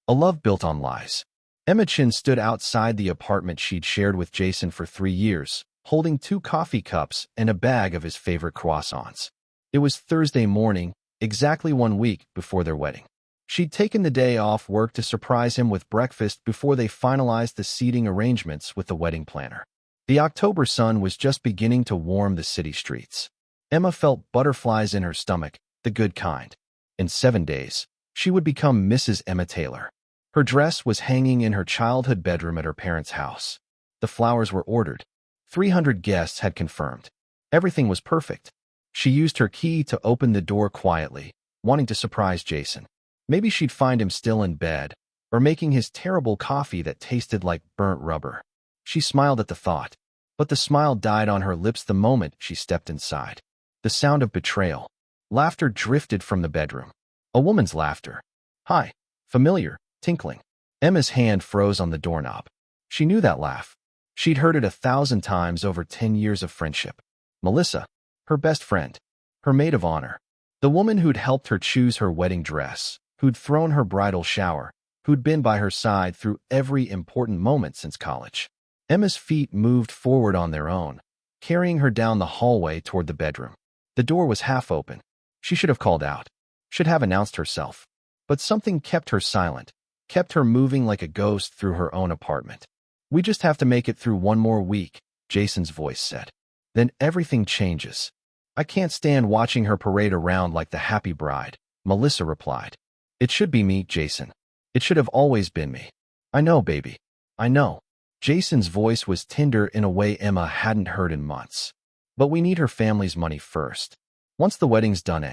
A love built on lies. Emma Chin stood outside the apartment she'd shared with Jason for 3 years, holding 2 coffee cups and a bag of his favorite croissants. It was Thursday morning, exactly 1 week before their wedding. She'd taken the day off work to surprise him with breakfast before they finalized the seating arrangements with the wedding planner. The October sun was just beginning to warm the city streets. Emma felt butterflies in her stomach, the good kind. In 7 days, she would become Mrs. Emma Taylor. Her dress was hanging in her childhood bedroom at her parents' house. The flowers were ordered. 300 guests had confirmed. Everything was perfect. She used her key to open the door quietly, wanting to surprise Jason. Maybe she'd find him still in bed, or making his terrible coffee that tasted like burnt rubber. She smiled at the thought, but the smile died on her lips the moment she stepped inside. The sound of betrayal. Laughter drifted from the bedroom. A woman's laughter. Hi. Familiar. Tinkling. Emma's hand froze on the doorknob. She knew that laugh. She'd heard it 1,000 times over 10 years of friendship. Melissa. Her best friend. Her maid of honor. The woman who'd helped her choose her wedding dress, who'd thrown her bridal shower, who'd been by her side through every important moment since college. Emma's feet moved forward on their own, carrying her down the hallway toward the bedroom. The door was half open. She should have called out, should have announced herself. But something kept her silent, kept her moving like a ghost through her own apartment. We just have to make it through 1 more week, Jason's voice said. Then everything changes. I can't stand watching her parade around like the happy bride, Melissa replied. It should be me, Jason. It should have always been me. I know, baby. I know. Jason's voice was tender in a way Emma hadn't heard in months. But we need her family's money first. Once the wedding's done,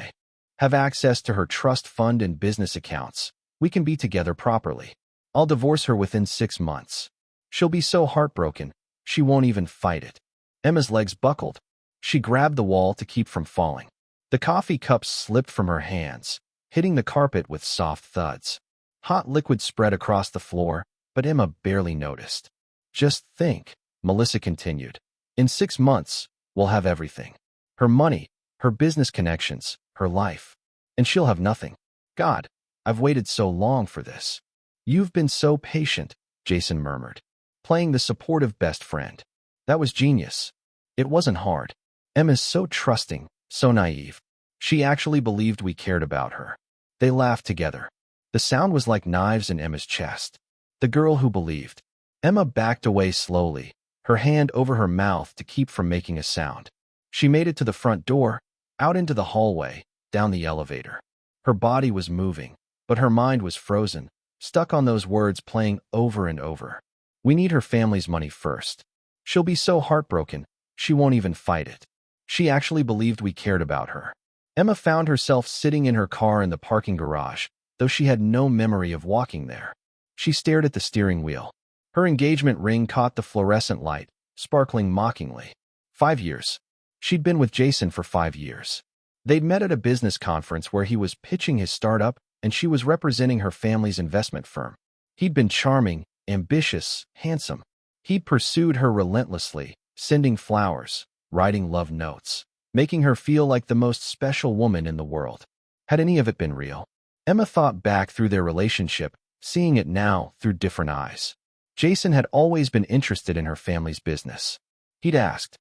have access to her trust fund and business accounts, we can be together properly. I'll divorce her within 6 months. She'll be so heartbroken, she won't even fight it. Emma's legs buckled. She grabbed the wall to keep from falling. The coffee cups slipped from her hands, hitting the carpet with soft thuds. Hot liquid spread across the floor, but Emma barely noticed. Just think, Melissa continued. In 6 months, we'll have everything. Her money, her business connections, her life. And she'll have nothing. God, I've waited so long for this. You've been so patient, Jason murmured, playing the supportive best friend. That was genius. It wasn't hard. Emma's so trusting, so naive. She actually believed we cared about her. They laughed together. The sound was like knives in Emma's chest. The girl who believed. Emma backed away slowly, her hand over her mouth to keep from making a sound. She made it to the front door, out into the hallway, down the elevator. Her body was moving, but her mind was frozen, stuck on those words playing over and over. We need her family's money first. She'll be so heartbroken, she won't even fight it. She actually believed we cared about her. Emma found herself sitting in her car in the parking garage, though she had no memory of walking there. She stared at the steering wheel. Her engagement ring caught the fluorescent light, sparkling mockingly. 5 years. She'd been with Jason for 5 years. They'd met at a business conference where he was pitching his startup and she was representing her family's investment firm. He'd been charming, ambitious, handsome. He'd pursued her relentlessly, sending flowers, writing love notes, making her feel like the most special woman in the world. Had any of it been real? Emma thought back through their relationship, seeing it now through different eyes. Jason had always been interested in her family's business. He'd asked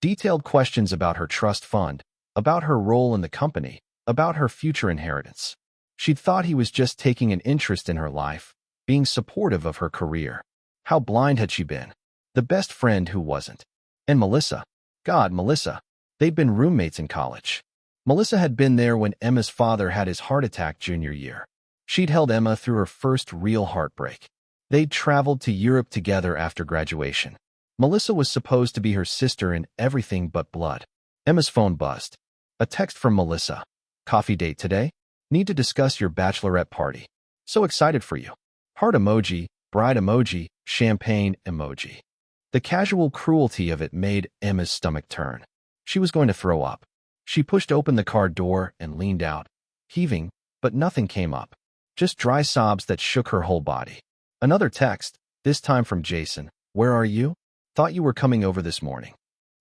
detailed questions about her trust fund, about her role in the company, about her future inheritance. She'd thought he was just taking an interest in her life, being supportive of her career. How blind had she been? The best friend who wasn't. And Melissa. God, Melissa. They'd been roommates in college. Melissa had been there when Emma's father had his heart attack junior year. She'd held Emma through her first real heartbreak. They'd traveled to Europe together after graduation. Melissa was supposed to be her sister in everything but blood. Emma's phone buzzed. A text from Melissa. Coffee date today? Need to discuss your bachelorette party. So excited for you. Heart emoji, bride emoji, champagne emoji. The casual cruelty of it made Emma's stomach turn. She was going to throw up. She pushed open the car door and leaned out, heaving, but nothing came up. Just dry sobs that shook her whole body. Another text, this time from Jason. Where are you? Thought you were coming over this morning.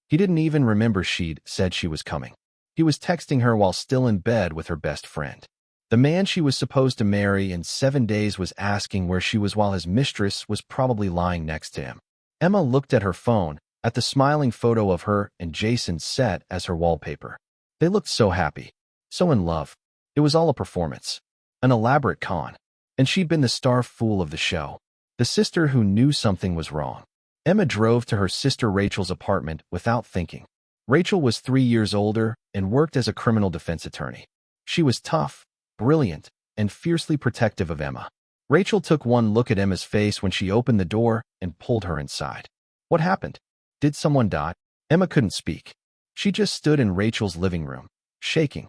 He didn't even remember she'd said she was coming. He was texting her while still in bed with her best friend. The man she was supposed to marry in 7 days was asking where she was while his mistress was probably lying next to him. Emma looked at her phone, at the smiling photo of her and Jason set as her wallpaper. They looked so happy, so in love. It was all a performance, an elaborate con. And she'd been the star fool of the show, the sister who knew something was wrong. Emma drove to her sister Rachel's apartment without thinking. Rachel was 3 years older and worked as a criminal defense attorney. She was tough, brilliant, and fiercely protective of Emma. Rachel took one look at Emma's face when she opened the door and pulled her inside. What happened? Did someone die? Emma couldn't speak. She just stood in Rachel's living room, shaking.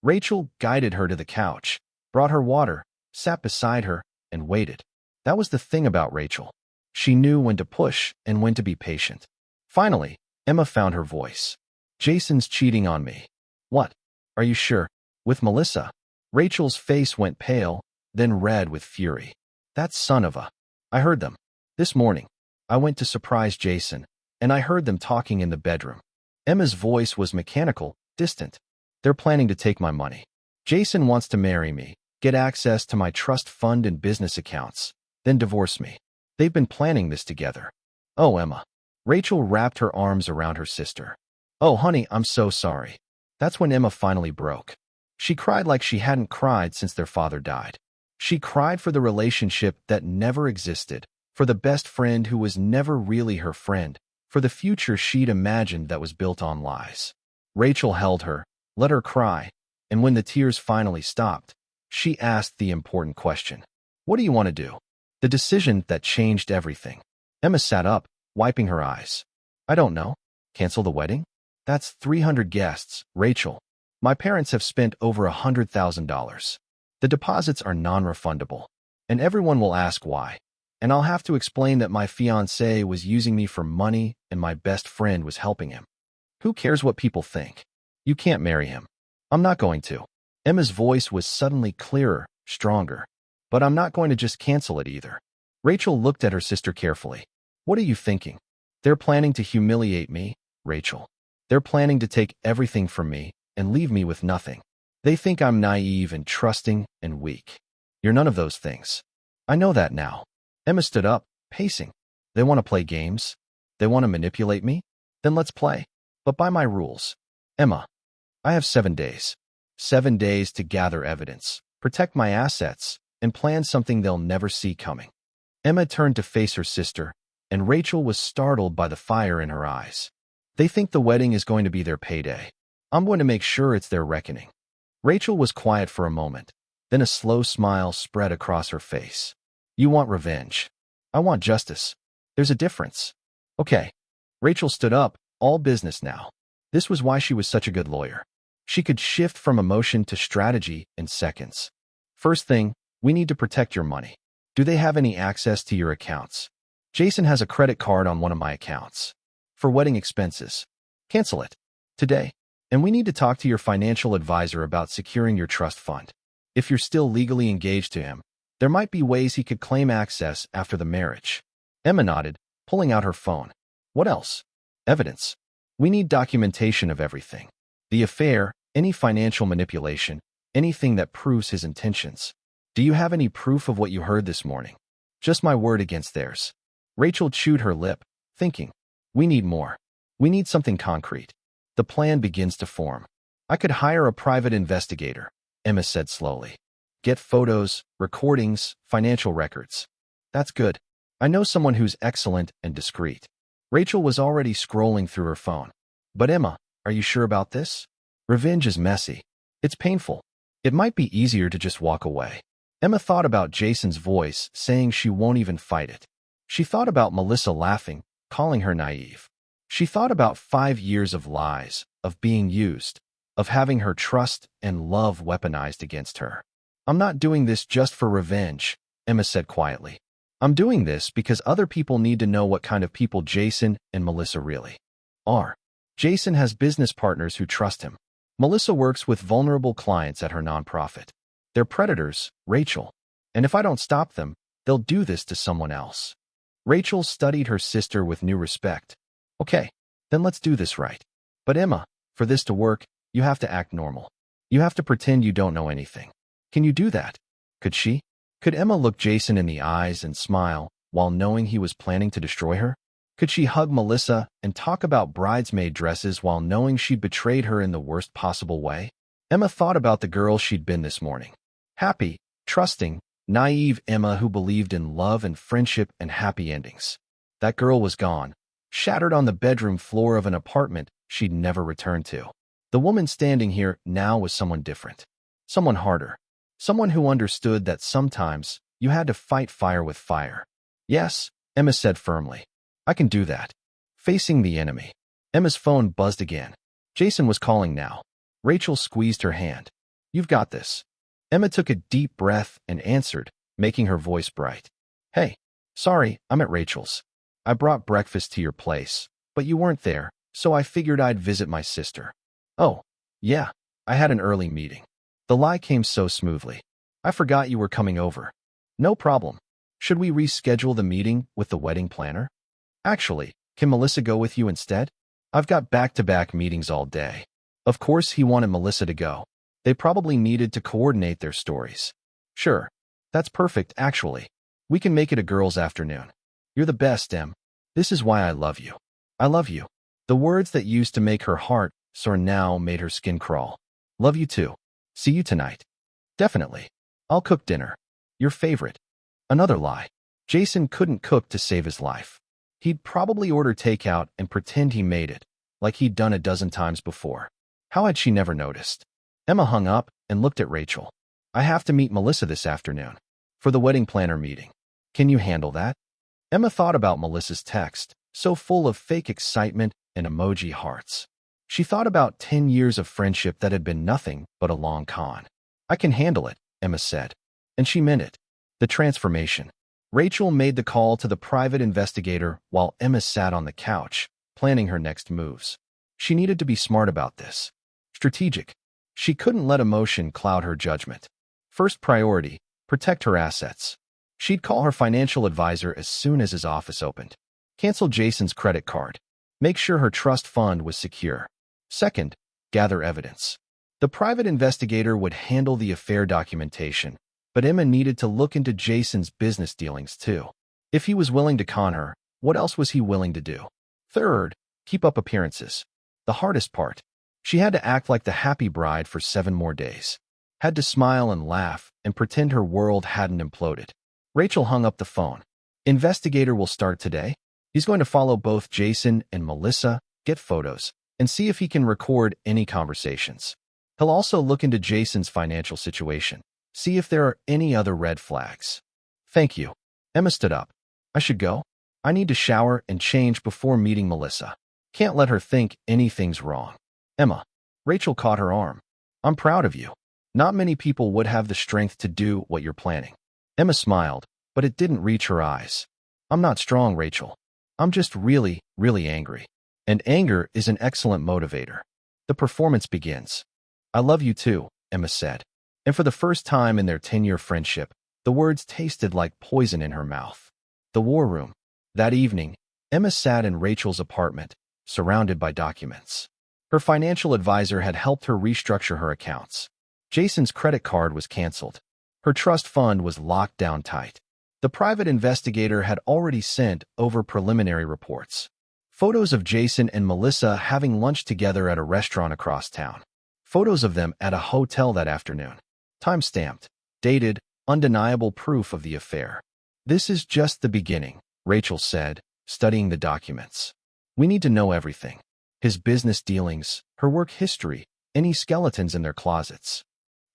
Rachel guided her to the couch, brought her water, sat beside her, and waited. That was the thing about Rachel. She knew when to push and when to be patient. Finally, Emma found her voice. Jason's cheating on me. What? Are you sure? With Melissa? Rachel's face went pale, then red with fury. That son of a... I heard them. This morning, I went to surprise Jason, and I heard them talking in the bedroom. Emma's voice was mechanical, distant. They're planning to take my money. Jason wants to marry me, get access to my trust fund and business accounts, then divorce me. They've been planning this together. Oh, Emma. Rachel wrapped her arms around her sister. Oh, honey, I'm so sorry. That's when Emma finally broke. She cried like she hadn't cried since their father died. She cried for the relationship that never existed, for the best friend who was never really her friend, for the future she'd imagined that was built on lies. Rachel held her, let her cry, and when the tears finally stopped, she asked the important question. What do you want to do? The decision that changed everything. Emma sat up, wiping her eyes. I don't know. Cancel the wedding? That's 300 guests, Rachel. My parents have spent over $100,000. The deposits are non-refundable, and everyone will ask why. And I'll have to explain that my fiancé was using me for money and my best friend was helping him. Who cares what people think? You can't marry him. I'm not going to. Emma's voice was suddenly clearer, stronger. But I'm not going to just cancel it either. Rachel looked at her sister carefully. What are you thinking? They're planning to humiliate me, Rachel. They're planning to take everything from me and leave me with nothing. They think I'm naive and trusting and weak. You're none of those things. I know that now. Emma stood up, pacing. They want to play games? They want to manipulate me? Then let's play. But by my rules. Emma, I have 7 days. 7 days to gather evidence, protect my assets, and plan something they'll never see coming. Emma turned to face her sister, and Rachel was startled by the fire in her eyes. They think the wedding is going to be their payday. I'm going to make sure it's their reckoning. Rachel was quiet for a moment. Then a slow smile spread across her face. You want revenge. I want justice. There's a difference. Okay. Rachel stood up, all business now. This was why she was such a good lawyer. She could shift from emotion to strategy in seconds. First thing, we need to protect your money. Do they have any access to your accounts? Jason has a credit card on one of my accounts. For wedding expenses. Cancel it. Today. And we need to talk to your financial advisor about securing your trust fund. If you're still legally engaged to him, there might be ways he could claim access after the marriage. Emma nodded, pulling out her phone. What else? Evidence. We need documentation of everything. The affair, any financial manipulation, anything that proves his intentions. Do you have any proof of what you heard this morning? Just my word against theirs. Rachel chewed her lip, thinking. We need more. We need something concrete. The plan begins to form. I could hire a private investigator, Emma said slowly. Get photos, recordings, financial records. That's good. I know someone who's excellent and discreet. Rachel was already scrolling through her phone. But Emma, are you sure about this? Revenge is messy. It's painful. It might be easier to just walk away. Emma thought about Jason's voice saying she won't even fight it. She thought about Melissa laughing, calling her naive. She thought about 5 years of lies, of being used, of having her trust and love weaponized against her. I'm not doing this just for revenge, Emma said quietly. I'm doing this because other people need to know what kind of people Jason and Melissa really are. Jason has business partners who trust him. Melissa works with vulnerable clients at her nonprofit. They're predators, Rachel. And if I don't stop them, they'll do this to someone else. Rachel studied her sister with new respect. Okay, then let's do this right. But Emma, for this to work, you have to act normal. You have to pretend you don't know anything. Can you do that? Could she? Could Emma look Jason in the eyes and smile while knowing he was planning to destroy her? Could she hug Melissa and talk about bridesmaid dresses while knowing she'd betrayed her in the worst possible way? Emma thought about the girl she'd been this morning. Happy, trusting, naive Emma who believed in love and friendship and happy endings. That girl was gone, shattered on the bedroom floor of an apartment she'd never returned to. The woman standing here now was someone different. Someone harder. Someone who understood that sometimes you had to fight fire with fire. Yes, Emma said firmly. I can do that. Facing the enemy. Emma's phone buzzed again. Jason was calling now. Rachel squeezed her hand. You've got this. Emma took a deep breath and answered, making her voice bright. Hey, sorry, I'm at Rachel's. I brought breakfast to your place, but you weren't there, so I figured I'd visit my sister. Oh, yeah, I had an early meeting. The lie came so smoothly. I forgot you were coming over. No problem. Should we reschedule the meeting with the wedding planner? Actually, can Melissa go with you instead? I've got back-to-back meetings all day. Of course he wanted Melissa to go. They probably needed to coordinate their stories. Sure, that's perfect, actually. We can make it a girls' afternoon. You're the best, Em. This is why I love you. I love you. The words that used to make her heart sore now made her skin crawl. Love you too. See you tonight. Definitely. I'll cook dinner. Your favorite. Another lie. Jason couldn't cook to save his life. He'd probably order takeout and pretend he made it, like he'd done a dozen times before. How had she never noticed? Emma hung up and looked at Rachel. I have to meet Melissa this afternoon. For the wedding planner meeting. Can you handle that? Emma thought about Melissa's text, so full of fake excitement and emoji hearts. She thought about 10 years of friendship that had been nothing but a long con. I can handle it, Emma said. And she meant it. The transformation. Rachel made the call to the private investigator while Emma sat on the couch, planning her next moves. She needed to be smart about this. Strategic. She couldn't let emotion cloud her judgment. First priority, protect her assets. She'd call her financial advisor as soon as his office opened. Cancel Jason's credit card. Make sure her trust fund was secure. Second, gather evidence. The private investigator would handle the affair documentation, but Emma needed to look into Jason's business dealings too. If he was willing to con her, what else was he willing to do? Third, keep up appearances. The hardest part. She had to act like the happy bride for 7 more days. Had to smile and laugh and pretend her world hadn't imploded. Rachel hung up the phone. Investigator will start today. He's going to follow both Jason and Melissa, get photos, and see if he can record any conversations. He'll also look into Jason's financial situation, see if there are any other red flags. Thank you. Emma stood up. I should go. I need to shower and change before meeting Melissa. Can't let her think anything's wrong. Emma. Rachel caught her arm. I'm proud of you. Not many people would have the strength to do what you're planning. Emma smiled, but it didn't reach her eyes. I'm not strong, Rachel. I'm just really, really angry. And anger is an excellent motivator. The performance begins. I love you too, Emma said. And for the first time in their 10-year friendship, the words tasted like poison in her mouth. The war room. That evening, Emma sat in Rachel's apartment, surrounded by documents. Her financial advisor had helped her restructure her accounts. Jason's credit card was canceled. Her trust fund was locked down tight. The private investigator had already sent over preliminary reports. Photos of Jason and Melissa having lunch together at a restaurant across town. Photos of them at a hotel that afternoon. Time-stamped, dated, undeniable proof of the affair. This is just the beginning, Rachel said, studying the documents. We need to know everything. His business dealings, her work history, any skeletons in their closets.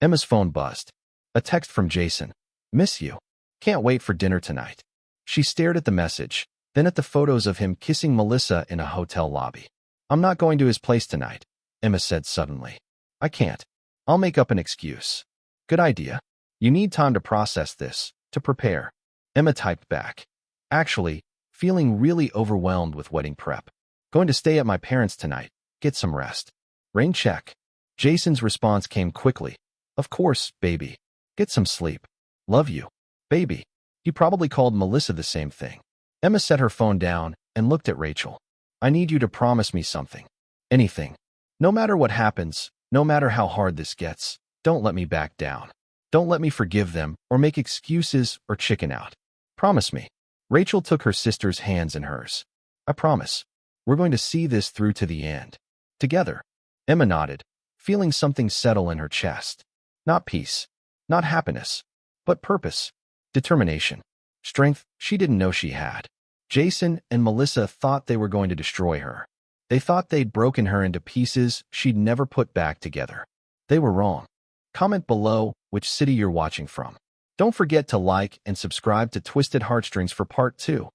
Emma's phone buzzed. A text from Jason. Miss you. Can't wait for dinner tonight. She stared at the message, then at the photos of him kissing Melissa in a hotel lobby. I'm not going to his place tonight, Emma said suddenly. I can't. I'll make up an excuse. Good idea. You need time to process this, to prepare. Emma typed back. Actually, feeling really overwhelmed with wedding prep. Going to stay at my parents' tonight. Get some rest. Rain check. Jason's response came quickly. Of course, baby. Get some sleep. Love you. Baby. He probably called Melissa the same thing. Emma set her phone down and looked at Rachel. I need you to promise me something. Anything. No matter what happens, no matter how hard this gets, don't let me back down. Don't let me forgive them or make excuses or chicken out. Promise me. Rachel took her sister's hands in hers. I promise. We're going to see this through to the end. Together. Emma nodded, feeling something settle in her chest. Not peace. Not happiness. But purpose. Determination. Strength she didn't know she had. Jason and Melissa thought they were going to destroy her. They thought they'd broken her into pieces she'd never put back together. They were wrong. Comment below which city you're watching from. Don't forget to like and subscribe to Twisted Heartstrings for Part 2.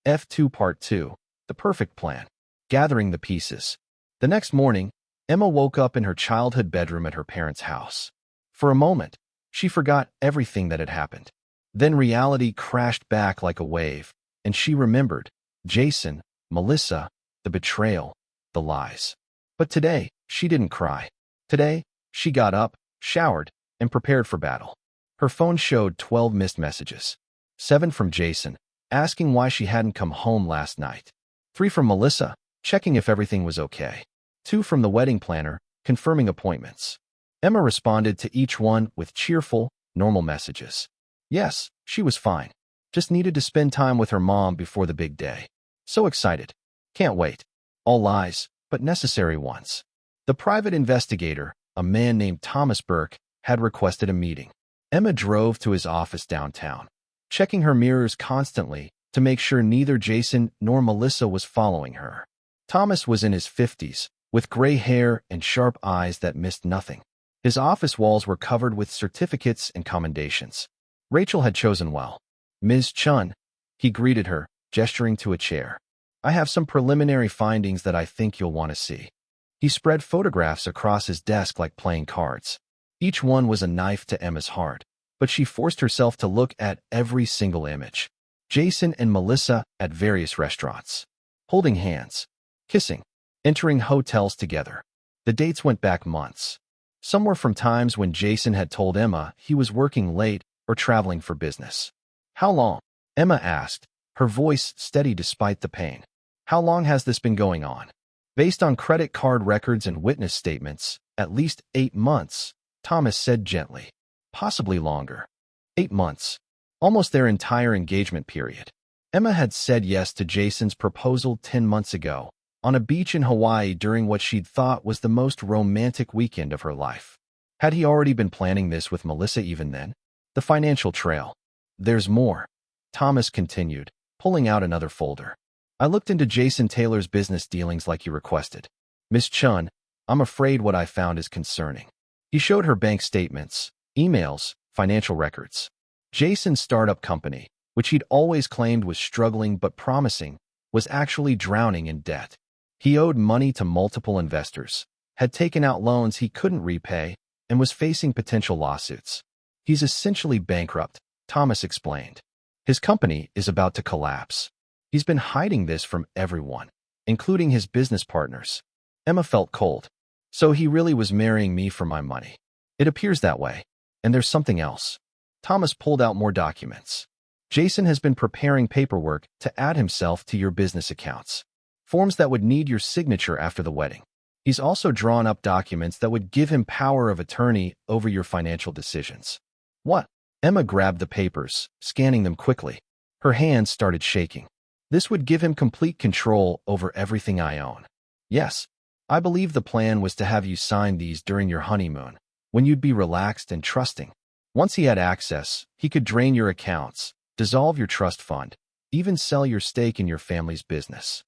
F2 Part 2. The Perfect Plan. Gathering the Pieces. The next morning, Emma woke up in her childhood bedroom at her parents' house. For a moment, she forgot everything that had happened. Then reality crashed back like a wave, and she remembered Jason, Melissa, the betrayal, the lies. But today, she didn't cry. Today, she got up, showered, and prepared for battle. Her phone showed 12 missed messages. 7 from Jason, asking why she hadn't come home last night. 3 from Melissa, checking if everything was okay. 2 from the wedding planner, confirming appointments. Emma responded to each one with cheerful, normal messages. Yes, she was fine. Just needed to spend time with her mom before the big day. So excited. Can't wait. All lies, but necessary ones. The private investigator, a man named Thomas Burke, had requested a meeting. Emma drove to his office downtown, checking her mirrors constantly to make sure neither Jason nor Melissa was following her. Thomas was in his 50s, with gray hair and sharp eyes that missed nothing. His office walls were covered with certificates and commendations. Rachel had chosen well. Ms. Chun, he greeted her, gesturing to a chair. I have some preliminary findings that I think you'll want to see. He spread photographs across his desk like playing cards. Each one was a knife to Emma's heart, but she forced herself to look at every single image. Jason and Melissa at various restaurants, holding hands, kissing, entering hotels together. The dates went back months. Some were from times when Jason had told Emma he was working late or traveling for business. How long? Emma asked, her voice steady despite the pain. How long has this been going on? Based on credit card records and witness statements, at least 8 months, Thomas said gently. Possibly longer. 8 months. Almost their entire engagement period. Emma had said yes to Jason's proposal 10 months ago, on a beach in Hawaii during what she'd thought was the most romantic weekend of her life. Had he already been planning this with Melissa even then? The financial trail. There's more. Thomas continued, pulling out another folder. I looked into Jason Taylor's business dealings like you requested. Miss Chun, I'm afraid what I found is concerning. He showed her bank statements, emails, financial records. Jason's startup company, which he'd always claimed was struggling but promising, was actually drowning in debt. He owed money to multiple investors, had taken out loans he couldn't repay, and was facing potential lawsuits. He's essentially bankrupt, Thomas explained. His company is about to collapse. He's been hiding this from everyone, including his business partners. Emma felt cold. So he really was marrying me for my money. It appears that way. And there's something else. Thomas pulled out more documents. Jason has been preparing paperwork to add himself to your business accounts. Forms that would need your signature after the wedding. He's also drawn up documents that would give him power of attorney over your financial decisions. What? Emma grabbed the papers, scanning them quickly. Her hands started shaking. This would give him complete control over everything I own. Yes, I believe the plan was to have you sign these during your honeymoon, when you'd be relaxed and trusting. Once he had access, he could drain your accounts, dissolve your trust fund, even sell your stake in your family's business.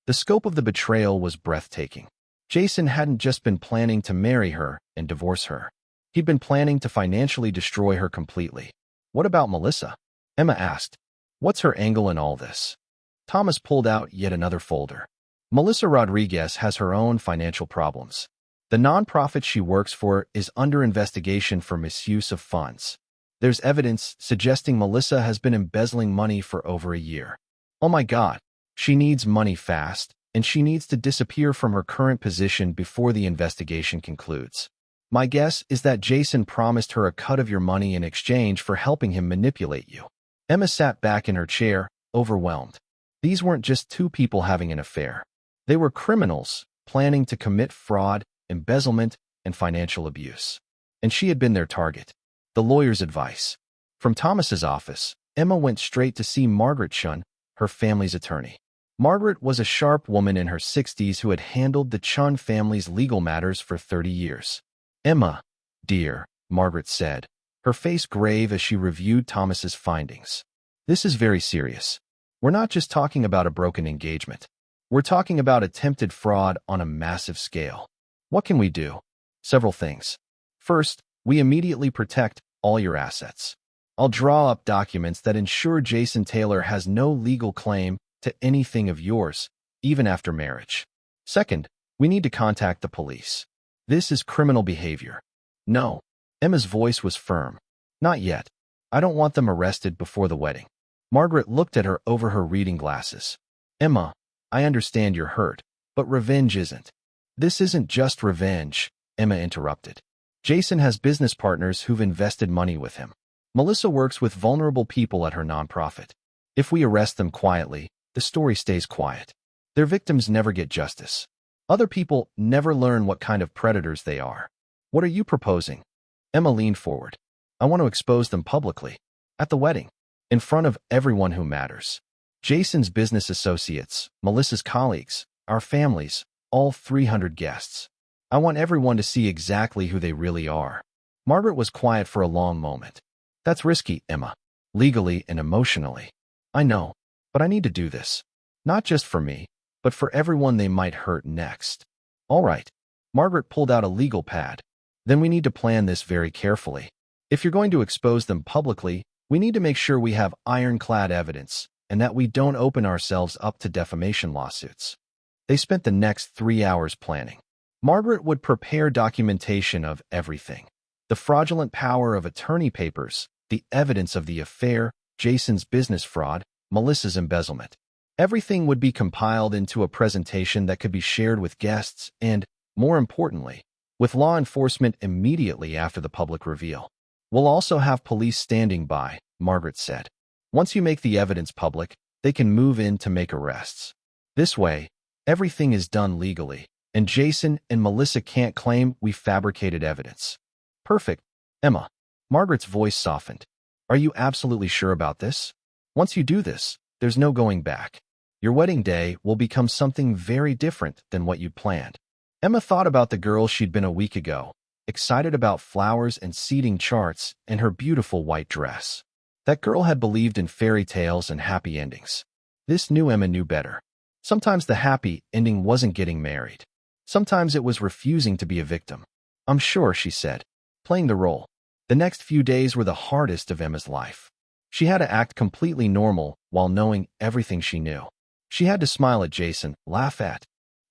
The scope of the betrayal was breathtaking. Jason hadn't just been planning to marry her and divorce her. He'd been planning to financially destroy her completely. What about Melissa? Emma asked. What's her angle in all this? Thomas pulled out yet another folder. Melissa Rodriguez has her own financial problems. The nonprofit she works for is under investigation for misuse of funds. There's evidence suggesting Melissa has been embezzling money for over a year. Oh my God, she needs money fast, and she needs to disappear from her current position before the investigation concludes. My guess is that Jason promised her a cut of your money in exchange for helping him manipulate you. Emma sat back in her chair, overwhelmed. These weren't just two people having an affair. They were criminals planning to commit fraud, embezzlement, and financial abuse. And she had been their target. The lawyer's advice. From Thomas's office, Emma went straight to see Margaret Chun, her family's attorney. Margaret was a sharp woman in her 60s who had handled the Chun family's legal matters for 30 years. Emma, dear, Margaret said, her face grave as she reviewed Thomas's findings. This is very serious. We're not just talking about a broken engagement. We're talking about attempted fraud on a massive scale. What can we do? Several things. First, we immediately protect all your assets. I'll draw up documents that ensure Jason Taylor has no legal claim to anything of yours, even after marriage. Second, we need to contact the police. This is criminal behavior. No. Emma's voice was firm. Not yet. I don't want them arrested before the wedding. Margaret looked at her over her reading glasses. Emma, I understand you're hurt, but revenge isn't. This isn't just revenge, Emma interrupted. Jason has business partners who've invested money with him. Melissa works with vulnerable people at her nonprofit. If we arrest them quietly, the story stays quiet. Their victims never get justice. Other people never learn what kind of predators they are. What are you proposing? Emma leaned forward. I want to expose them publicly. At the wedding. In front of everyone who matters. Jason's business associates, Melissa's colleagues, our families, all 300 guests. I want everyone to see exactly who they really are. Margaret was quiet for a long moment. That's risky, Emma. Legally and emotionally. I know. But I need to do this. Not just for me, but for everyone they might hurt next. All right. Margaret pulled out a legal pad. Then we need to plan this very carefully. If you're going to expose them publicly, we need to make sure we have ironclad evidence and that we don't open ourselves up to defamation lawsuits. They spent the next 3 hours planning. Margaret would prepare documentation of everything. The fraudulent power of attorney papers, the evidence of the affair, Jason's business fraud, Melissa's embezzlement. Everything would be compiled into a presentation that could be shared with guests and, more importantly, with law enforcement immediately after the public reveal. We'll also have police standing by, Margaret said. Once you make the evidence public, they can move in to make arrests. This way, everything is done legally, and Jason and Melissa can't claim we fabricated evidence. Perfect, Emma. Margaret's voice softened. Are you absolutely sure about this? Once you do this, there's no going back. Your wedding day will become something very different than what you planned. Emma thought about the girl she'd been a week ago, excited about flowers and seating charts and her beautiful white dress. That girl had believed in fairy tales and happy endings. This new Emma knew better. Sometimes the happy ending wasn't getting married. Sometimes it was refusing to be a victim. I'm sure, she said, playing the role. The next few days were the hardest of Emma's life. She had to act completely normal while knowing everything she knew. She had to smile at Jason, laugh at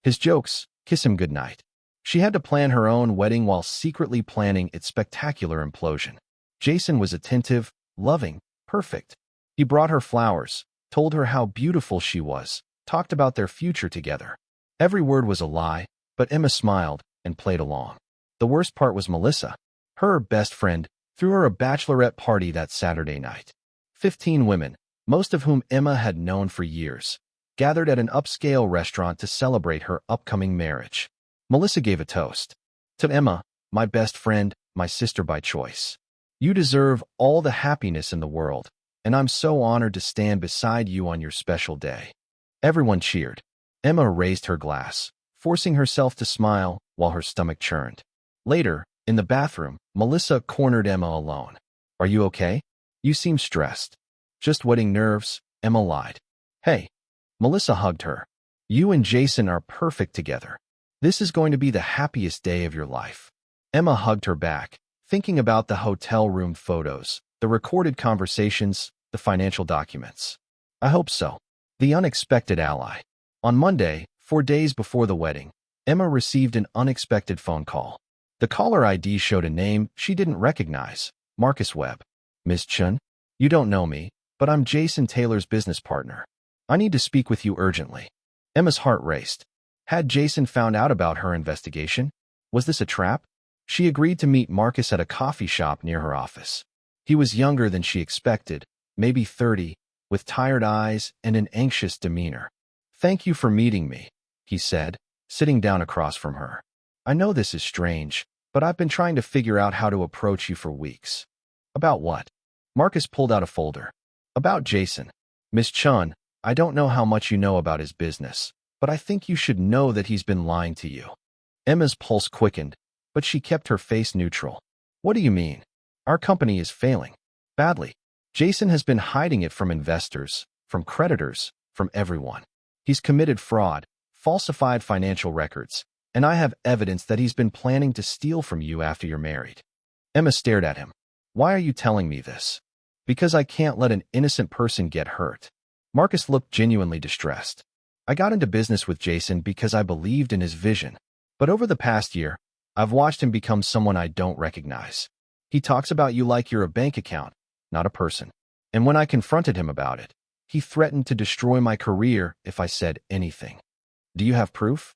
his jokes, kiss him goodnight. She had to plan her own wedding while secretly planning its spectacular implosion. Jason was attentive, loving, perfect. He brought her flowers, told her how beautiful she was, talked about their future together. Every word was a lie, but Emma smiled and played along. The worst part was Melissa. Her best friend threw her a bachelorette party that Saturday night. 15 women, most of whom Emma had known for years, gathered at an upscale restaurant to celebrate her upcoming marriage. Melissa gave a toast. To Emma, my best friend, my sister by choice. You deserve all the happiness in the world, and I'm so honored to stand beside you on your special day. Everyone cheered. Emma raised her glass, forcing herself to smile while her stomach churned. Later, in the bathroom, Melissa cornered Emma alone. Are you okay? You seem stressed. Just wedding nerves, Emma lied. Hey. Melissa hugged her. You and Jason are perfect together. This is going to be the happiest day of your life. Emma hugged her back, thinking about the hotel room photos, the recorded conversations, the financial documents. I hope so. The unexpected ally. On Monday, 4 days before the wedding, Emma received an unexpected phone call. The caller ID showed a name she didn't recognize, Marcus Webb. Miss Chun, you don't know me, but I'm Jason Taylor's business partner. I need to speak with you urgently. Emma's heart raced. Had Jason found out about her investigation? Was this a trap? She agreed to meet Marcus at a coffee shop near her office. He was younger than she expected, maybe 30, with tired eyes and an anxious demeanor. Thank you for meeting me, he said, sitting down across from her. I know this is strange, but I've been trying to figure out how to approach you for weeks. About what? Marcus pulled out a folder. About Jason. Miss Chun, I don't know how much you know about his business, but I think you should know that he's been lying to you. Emma's pulse quickened, but she kept her face neutral. What do you mean? Our company is failing. Badly. Jason has been hiding it from investors, from creditors, from everyone. He's committed fraud, falsified financial records, and I have evidence that he's been planning to steal from you after you're married. Emma stared at him. Why are you telling me this? Because I can't let an innocent person get hurt. Marcus looked genuinely distressed. I got into business with Jason because I believed in his vision. But over the past year, I've watched him become someone I don't recognize. He talks about you like you're a bank account, not a person. And when I confronted him about it, he threatened to destroy my career if I said anything. Do you have proof?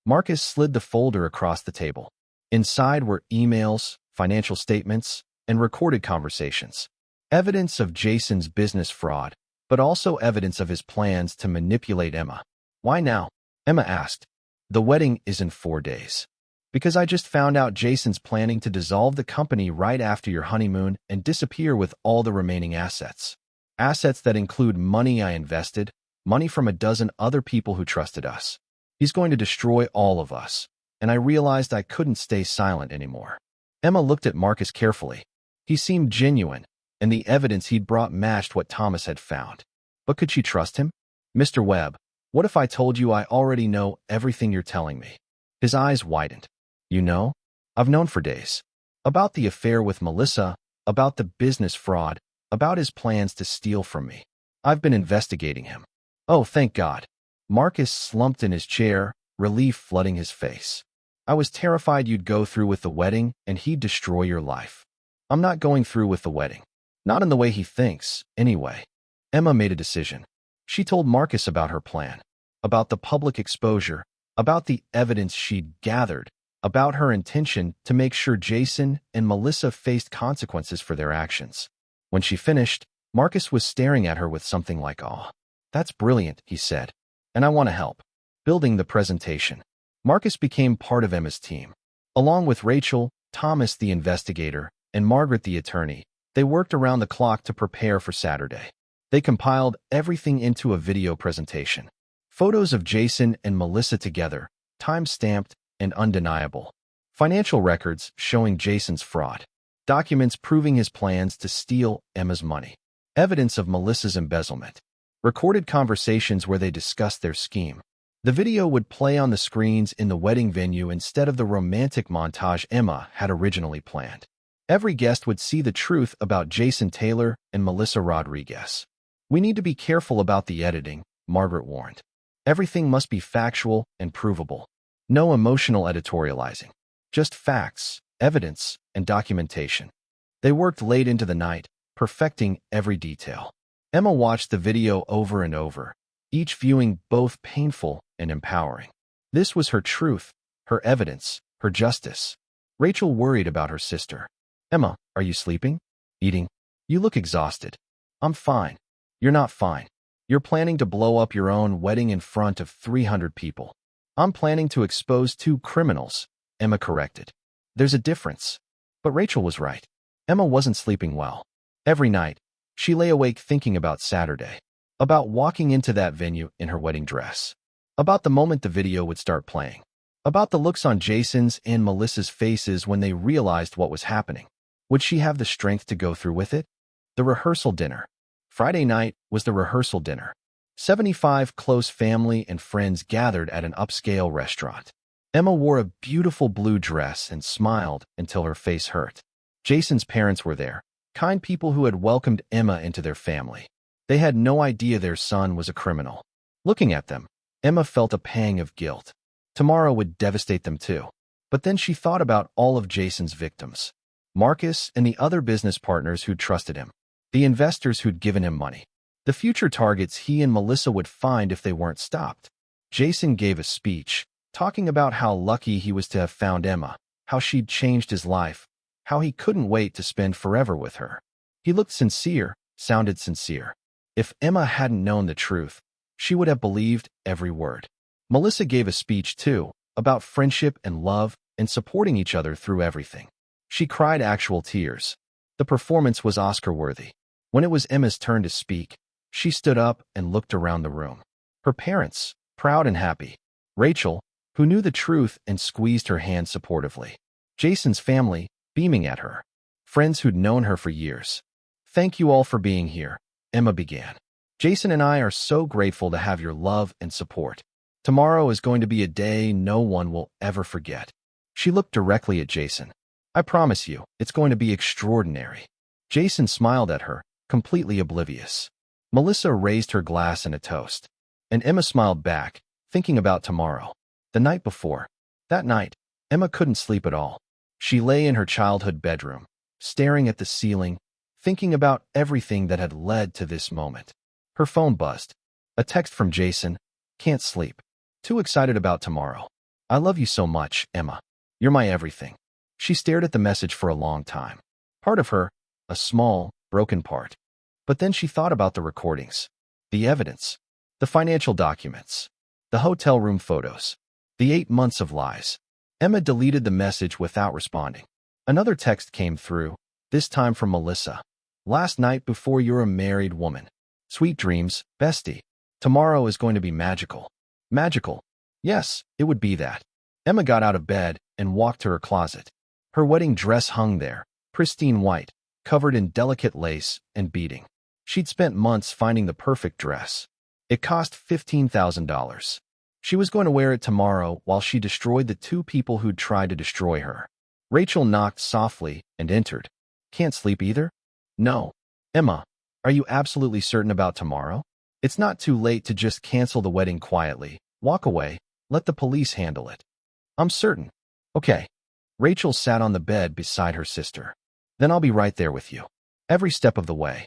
Marcus slid the folder across the table. Inside were emails, financial statements, and recorded conversations. Evidence of Jason's business fraud, but also evidence of his plans to manipulate Emma. Why now? Emma asked. The wedding is in 4 days. Because I just found out Jason's planning to dissolve the company right after your honeymoon and disappear with all the remaining assets. Assets that include money I invested, money from a dozen other people who trusted us. He's going to destroy all of us, and I realized I couldn't stay silent anymore. Emma looked at Marcus carefully. He seemed genuine, and the evidence he'd brought matched what Thomas had found. But could she trust him? Mr. Webb, what if I told you I already know everything you're telling me? His eyes widened. You know? I've known for days. About the affair with Melissa, about the business fraud, about his plans to steal from me. I've been investigating him. Oh, thank God. Marcus slumped in his chair, relief flooding his face. I was terrified you'd go through with the wedding and he'd destroy your life. I'm not going through with the wedding. Not in the way he thinks, anyway. Emma made a decision. She told Marcus about her plan, about the public exposure, about the evidence she'd gathered, about her intention to make sure Jason and Melissa faced consequences for their actions. When she finished, Marcus was staring at her with something like awe. That's brilliant, he said. And I want to help. Building the presentation. Marcus became part of Emma's team. Along with Rachel, Thomas the investigator, and Margaret the attorney, they worked around the clock to prepare for Saturday. They compiled everything into a video presentation. Photos of Jason and Melissa together, time-stamped and undeniable. Financial records showing Jason's fraud. Documents proving his plans to steal Emma's money. Evidence of Melissa's embezzlement. Recorded conversations where they discussed their scheme. The video would play on the screens in the wedding venue instead of the romantic montage Emma had originally planned. Every guest would see the truth about Jason Taylor and Melissa Rodriguez. We need to be careful about the editing, Margaret warned. Everything must be factual and provable. No emotional editorializing. Just facts, evidence, and documentation. They worked late into the night, perfecting every detail. Emma watched the video over and over, each viewing both painful and empowering. This was her truth, her evidence, her justice. Rachel worried about her sister. Emma, are you sleeping? Eating? You look exhausted. I'm fine. You're not fine. You're planning to blow up your own wedding in front of 300 people. I'm planning to expose 2 criminals, Emma corrected. There's a difference. But Rachel was right. Emma wasn't sleeping well. Every night, she lay awake thinking about Saturday, about walking into that venue in her wedding dress, about the moment the video would start playing, about the looks on Jason's and Melissa's faces when they realized what was happening. Would she have the strength to go through with it? The rehearsal dinner. Friday night was the rehearsal dinner. 75 close family and friends gathered at an upscale restaurant. Emma wore a beautiful blue dress and smiled until her face hurt. Jason's parents were there, kind people who had welcomed Emma into their family. They had no idea their son was a criminal. Looking at them, Emma felt a pang of guilt. Tomorrow would devastate them too. But then she thought about all of Jason's victims. Marcus and the other business partners who'd trusted him. The investors who'd given him money. The future targets he and Melissa would find if they weren't stopped. Jason gave a speech, talking about how lucky he was to have found Emma, how she'd changed his life, how he couldn't wait to spend forever with her. He looked sincere, sounded sincere. If Emma hadn't known the truth, she would have believed every word. Melissa gave a speech too, about friendship and love and supporting each other through everything. She cried actual tears. The performance was Oscar-worthy. When it was Emma's turn to speak, she stood up and looked around the room. Her parents, proud and happy. Rachel, who knew the truth and squeezed her hand supportively. Jason's family, beaming at her. Friends who'd known her for years. "Thank you all for being here," Emma began. "Jason and I are so grateful to have your love and support. Tomorrow is going to be a day no one will ever forget." She looked directly at Jason. "I promise you, it's going to be extraordinary." Jason smiled at her, completely oblivious. Melissa raised her glass in a toast. And Emma smiled back, thinking about tomorrow. The night before. That night, Emma couldn't sleep at all. She lay in her childhood bedroom, staring at the ceiling, thinking about everything that had led to this moment. Her phone buzzed. A text from Jason. "Can't sleep. Too excited about tomorrow. I love you so much, Emma. You're my everything." She stared at the message for a long time. Part of her, a small, broken part. But then she thought about the recordings, the evidence, the financial documents, the hotel room photos, the 8 months of lies. Emma deleted the message without responding. Another text came through, this time from Melissa. "Last night before you're a married woman. Sweet dreams, bestie. Tomorrow is going to be magical." Magical. Yes, it would be that. Emma got out of bed and walked to her closet. Her wedding dress hung there, pristine white, covered in delicate lace and beading. She'd spent months finding the perfect dress. It cost $15,000. She was going to wear it tomorrow while she destroyed the 2 people who'd tried to destroy her. Rachel knocked softly and entered. "Can't sleep either?" "No." "Emma, are you absolutely certain about tomorrow? It's not too late to just cancel the wedding quietly, walk away, let the police handle it." "I'm certain." "Okay." Rachel sat on the bed beside her sister. "Then I'll be right there with you. Every step of the way."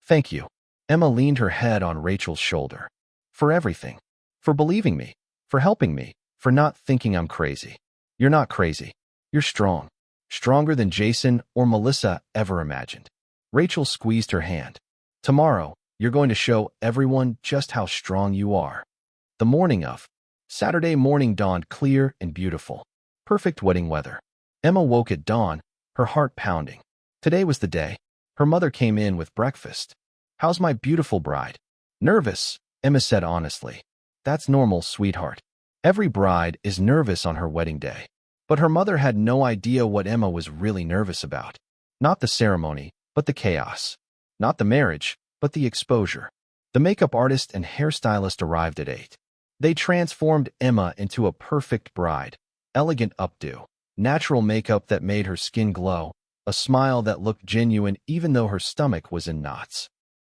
"Thank you." Emma leaned her head on Rachel's shoulder. "For everything. For believing me. For helping me. For not thinking I'm crazy." "You're not crazy. You're strong. Stronger than Jason or Melissa ever imagined." Rachel squeezed her hand. "Tomorrow, you're going to show everyone just how strong you are." The morning of Saturday morning dawned clear and beautiful. Perfect wedding weather. Emma woke at dawn, her heart pounding. Today was the day. Her mother came in with breakfast. "How's my beautiful bride?" "Nervous," Emma said honestly. "That's normal, sweetheart. Every bride is nervous on her wedding day." But her mother had no idea what Emma was really nervous about. Not the ceremony, but the chaos. Not the marriage, but the exposure. The makeup artist and hairstylist arrived at 8. They transformed Emma into a perfect bride. Elegant updo, natural makeup that made her skin glow, a smile that looked genuine even though her stomach was in knots.